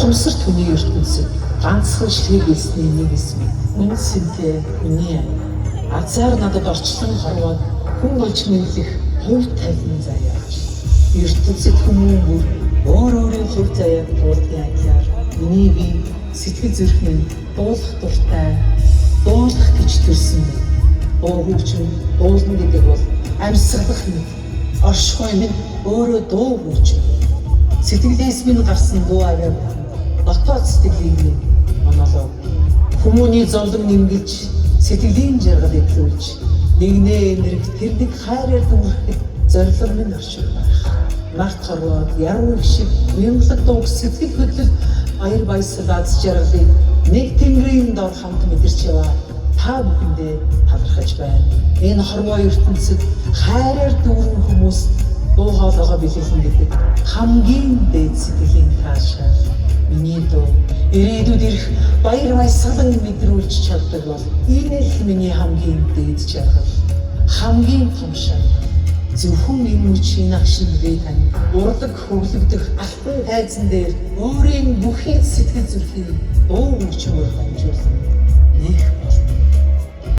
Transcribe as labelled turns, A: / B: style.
A: ухамсар түүний ертөнцид ганцхан ширхээсний нэг эсмэг үнсэнтэй хүний азар надад орчлон харваад хүн болж мэдлэх хувь тавилан заяа. ертөнцид хүмүүн бүр өөрийн хувь заяаг дуулахын адилаар миний бие сэтгэл зүрхэн дуулах дуртай, дуулах гэж төрсөн байна. Дуу хөгжим дуулна гэдэг бол амьсгалах юм. Оршихуй минь өөрөө дуу хөгжим. Сэтгэлээс минь гарсан дуу аваа дотоод сэтгэлийг минь онолоо. Хүмүүний зовлон нэмгэж сэтгэлийн жаргал эдлүүлж нэгнээ энерг тэр нэг хайраар дүүрэхэд зорилго минь орших байх. Нарт хорвоод яруу шиг мянгалаг дуу сэтгэл хөдлөл баяр баясгал аз жаргалыг нэг тэнгэрийн дор хамт мэдэрч яваа та бүхэндээ талархаж байна. Энэ хорвоо ертөнцид хайраар дүүрэн хүмүүс дуу хоолойгоо бэлэхэн гэдэг хамгийн дээд сэтгэлийн таашаал миний дуу ирээдүйд ирэх баяр баясгалан мэдрүүлж чаддаг бол энэ л миний хамгийн дээд жаргал, хамгийн том шалгалт. Зөвхөн энэ мөчийн агшин би тань урлаг хөглөгдөх алтан тайзан дээр өөрийн бүхий сэтгэл зүрхийг дуу хөгжмөөр дамжуулан нэг